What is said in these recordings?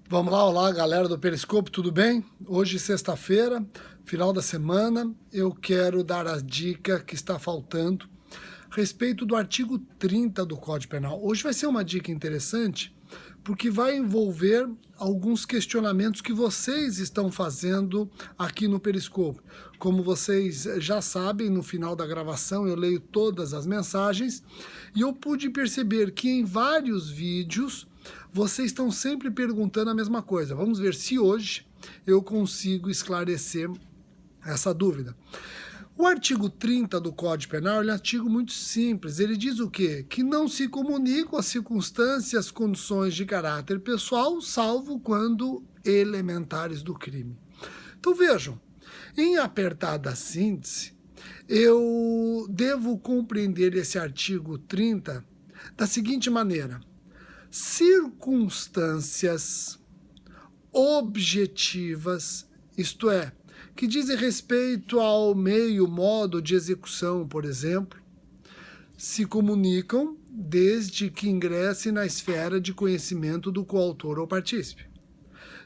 Vamos lá, olá galera do Periscope, tudo bem? Hoje, sexta-feira, final da semana, eu quero dar a dica que está faltando a respeito do artigo 30 do Código Penal. Hoje vai ser uma dica interessante, porque vai envolver alguns questionamentos que vocês estão fazendo aqui no Periscope. Como vocês já sabem, no final da gravação eu leio todas as mensagens e eu pude perceber que em vários vídeos vocês estão sempre perguntando a mesma coisa. Vamos ver se hoje eu consigo esclarecer essa dúvida. O artigo 30 do Código Penal é um artigo muito simples. Ele diz o quê? Que não se comunicam as circunstâncias, condições de caráter pessoal, salvo quando elementares do crime. Então vejam, em apertada síntese, eu devo compreender esse artigo 30 da seguinte maneira: circunstâncias objetivas, isto é, que dizem respeito ao meio, modo de execução, por exemplo, se comunicam desde que ingressem na esfera de conhecimento do coautor ou partícipe.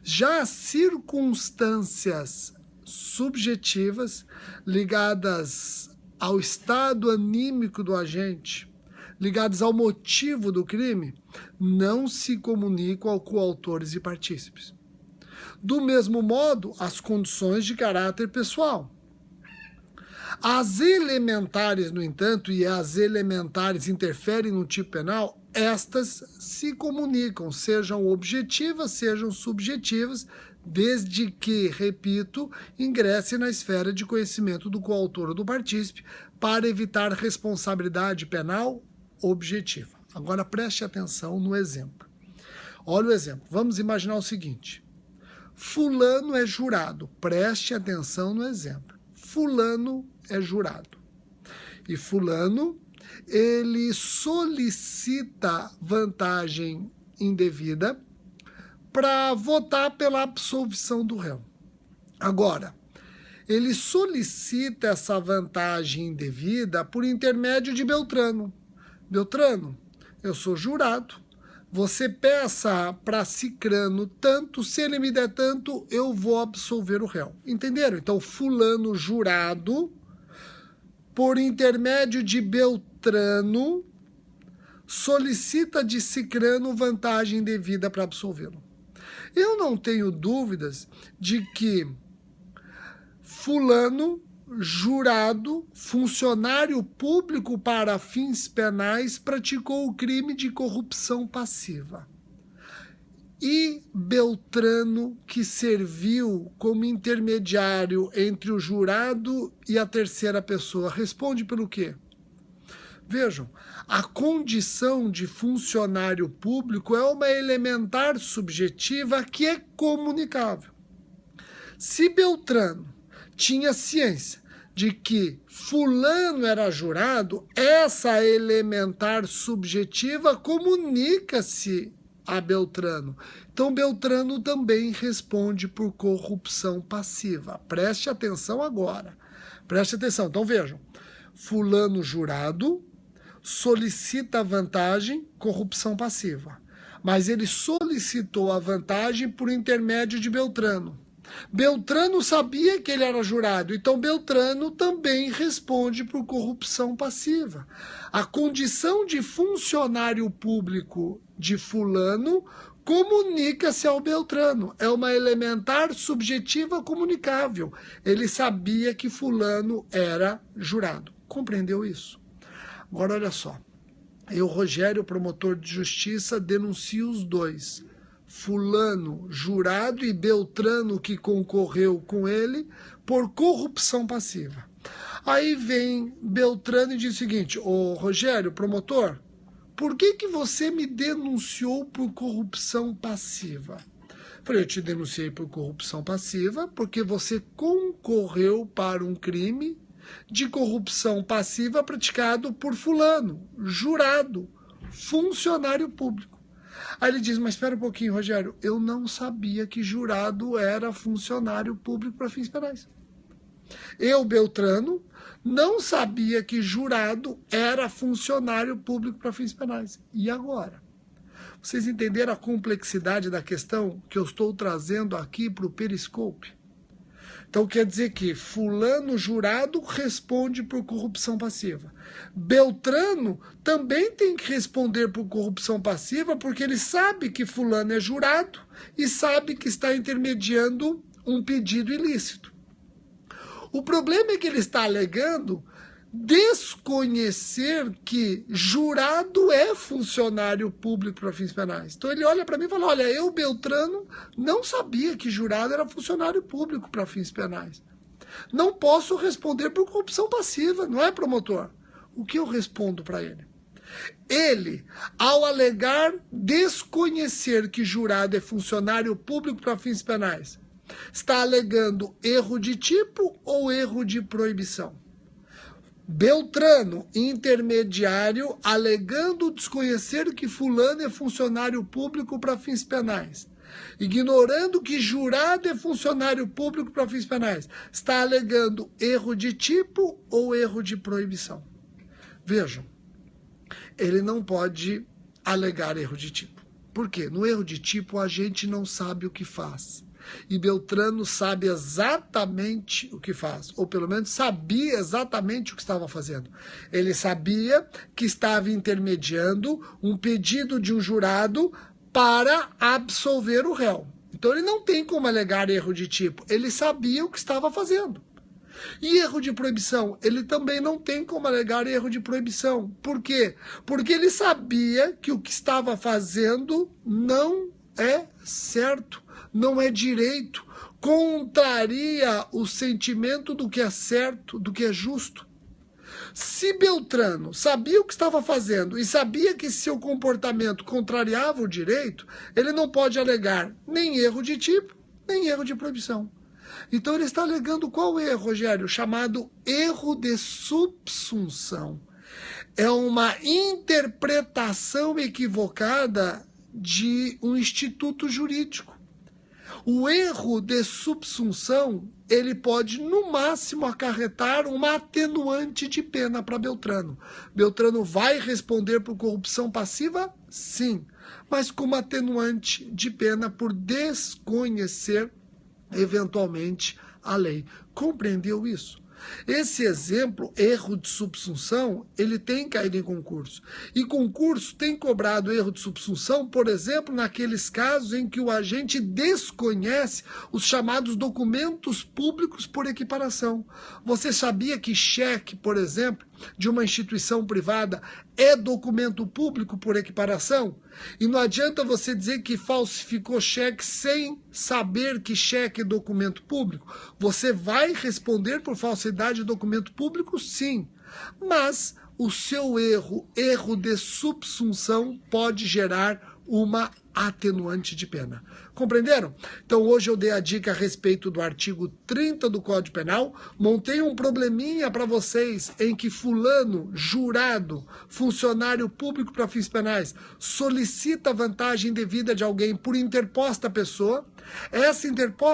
Já as circunstâncias subjetivas ligadas ao estado anímico do agente, ligadas ao motivo do crime, não se comunicam ao coautores e partícipes. Do mesmo modo, as condições de caráter pessoal. As elementares, no entanto, e as elementares interferem no tipo penal, estas se comunicam, sejam objetivas, sejam subjetivas, desde que, repito, ingresse na esfera de conhecimento do coautor ou do partícipe, para evitar responsabilidade penal objetiva. Agora preste atenção no exemplo. Olha o exemplo. Vamos imaginar o seguinte: fulano é jurado. Preste atenção no exemplo. Fulano é jurado. E fulano, ele solicita vantagem indevida para votar pela absolvição do réu. Agora, ele solicita essa vantagem indevida por intermédio de Beltrano. Beltrano, eu sou jurado, você peça para Cicrano tanto, se ele me der tanto, eu vou absolver o réu. Entenderam? Então, fulano jurado, por intermédio de Beltrano, solicita de Cicrano vantagem devida para absolvê-lo. Eu não tenho dúvidas de que fulano jurado, funcionário público para fins penais, praticou o crime de corrupção passiva. E Beltrano, que serviu como intermediário entre o jurado e a terceira pessoa, responde pelo quê? Vejam, a condição de funcionário público é uma elementar subjetiva que é comunicável. Se Beltrano tinha ciência de que fulano era jurado, essa elementar subjetiva comunica-se a Beltrano. Então, Beltrano também responde por corrupção passiva. Preste atenção agora. Preste atenção. Então, vejam. Fulano jurado solicita a vantagem, corrupção passiva. Mas ele solicitou a vantagem por intermédio de Beltrano. Beltrano sabia que ele era jurado, então Beltrano também responde por corrupção passiva. A condição de funcionário público de fulano comunica-se ao Beltrano. É uma elementar subjetiva comunicável. Ele sabia que fulano era jurado. Compreendeu isso? Agora olha só. Eu, Rogério, promotor de justiça, denuncio os dois. Fulano, jurado, e Beltrano, que concorreu com ele, por corrupção passiva. Aí vem Beltrano e diz o seguinte: ô Rogério, promotor, por que você me denunciou por corrupção passiva? Falei, eu te denunciei por corrupção passiva porque você concorreu para um crime de corrupção passiva praticado por fulano, jurado, funcionário público. Aí ele diz, mas espera um pouquinho, Rogério, eu não sabia que jurado era funcionário público para fins penais. Eu, Beltrano, não sabia que jurado era funcionário público para fins penais. E agora? Vocês entenderam a complexidade da questão que eu estou trazendo aqui para o Periscope? Então quer dizer que fulano jurado responde por corrupção passiva. Beltrano também tem que responder por corrupção passiva porque ele sabe que fulano é jurado e sabe que está intermediando um pedido ilícito. O problema é que ele está alegando desconhecer que jurado é funcionário público para fins penais. Então ele olha para mim e fala, olha, eu, Beltrano, não sabia que jurado era funcionário público para fins penais. Não posso responder por corrupção passiva, não é, promotor? O que eu respondo para ele? Ele, ao alegar desconhecer que jurado é funcionário público para fins penais, está alegando erro de tipo ou erro de proibição? Beltrano, intermediário, alegando desconhecer que fulano é funcionário público para fins penais, ignorando que jurado é funcionário público para fins penais, está alegando erro de tipo ou erro de proibição? Vejam, ele não pode alegar erro de tipo. Por quê? No erro de tipo, a gente não sabe o que faz. E Beltrano sabe exatamente o que faz, ou pelo menos sabia exatamente o que estava fazendo. Ele sabia que estava intermediando um pedido de um jurado para absolver o réu. Então ele não tem como alegar erro de tipo, ele sabia o que estava fazendo. E erro de proibição, ele também não tem como alegar erro de proibição. Por quê? Porque ele sabia que o que estava fazendo não é certo, não é direito, contraria o sentimento do que é certo, do que é justo. Se Beltrano sabia o que estava fazendo e sabia que seu comportamento contrariava o direito, ele não pode alegar nem erro de tipo, nem erro de proibição. Então ele está alegando qual erro, Rogério? Chamado erro de subsunção. É uma interpretação equivocada de um instituto jurídico. O erro de subsunção, ele pode, no máximo, acarretar uma atenuante de pena para Beltrano. Beltrano vai responder por corrupção passiva? Sim, mas com uma atenuante de pena por desconhecer, eventualmente, a lei. Compreendeu isso? Esse exemplo, erro de subsunção, ele tem caído em concurso. E concurso tem cobrado erro de subsunção, por exemplo, naqueles casos em que o agente desconhece os chamados documentos públicos por equiparação. Você sabia que cheque, por exemplo, de uma instituição privada é documento público por equiparação? E não adianta você dizer que falsificou cheque sem saber que cheque é documento público. Você vai responder por falsidade de documento público, sim. Mas o seu erro de subsunção, pode gerar uma atenuante de pena. Compreenderam? Então hoje eu dei a dica a respeito do artigo 30 do Código Penal, montei um probleminha para vocês em que fulano, jurado, funcionário público para fins penais, solicita vantagem indevida de alguém por interposta pessoa, essa interposta